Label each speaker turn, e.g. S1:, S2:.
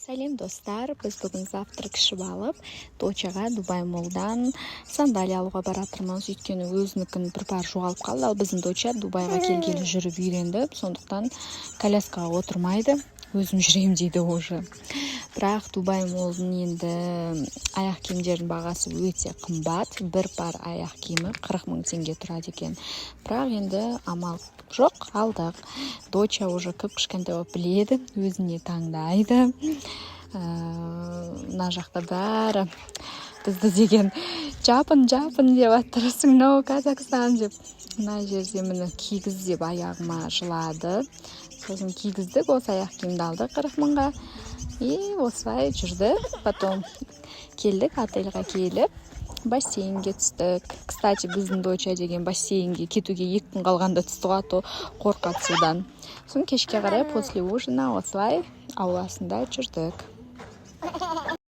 S1: Сәлем достар, біз бүгін завтрак ішіп алып, дочаға Дубай молдан сандалия алуға баратырмыз. Өйткені өзінікін бір пар жоғалып қалды, ал біздің доча Дубайға келгелі жүріп үйренді, сондықтан коляскаға отырмайды. Өзім жүрем дейді уже. Бірақ Дубай молдың енді аяқ киімдердің бағасы өте қымбат. Бір пар аяқ киімі 40 000 теңге тұрады екен. Бірақ енді амал жоқ, алдық. Доча уже кішкентай болып біледі, өзіне таңдайды. Мына жақта бәрі бізді деген жапын деп аттырысың, но Казахстан деп. Мына жерде мені кигіз деп аяғыма жылады. Сосын кигіздік, осы аяқ киімді алды 40 000-ға. И осылай жүрді. Потом келдік, отельға келіп, бассейнге түстік. Кстати, біздің доча деген бассейнге кетуге 2 күн қалғанда түсті, то қорқады судан. Сосын кешке қарай после ужина осылай ауласында жүрдік.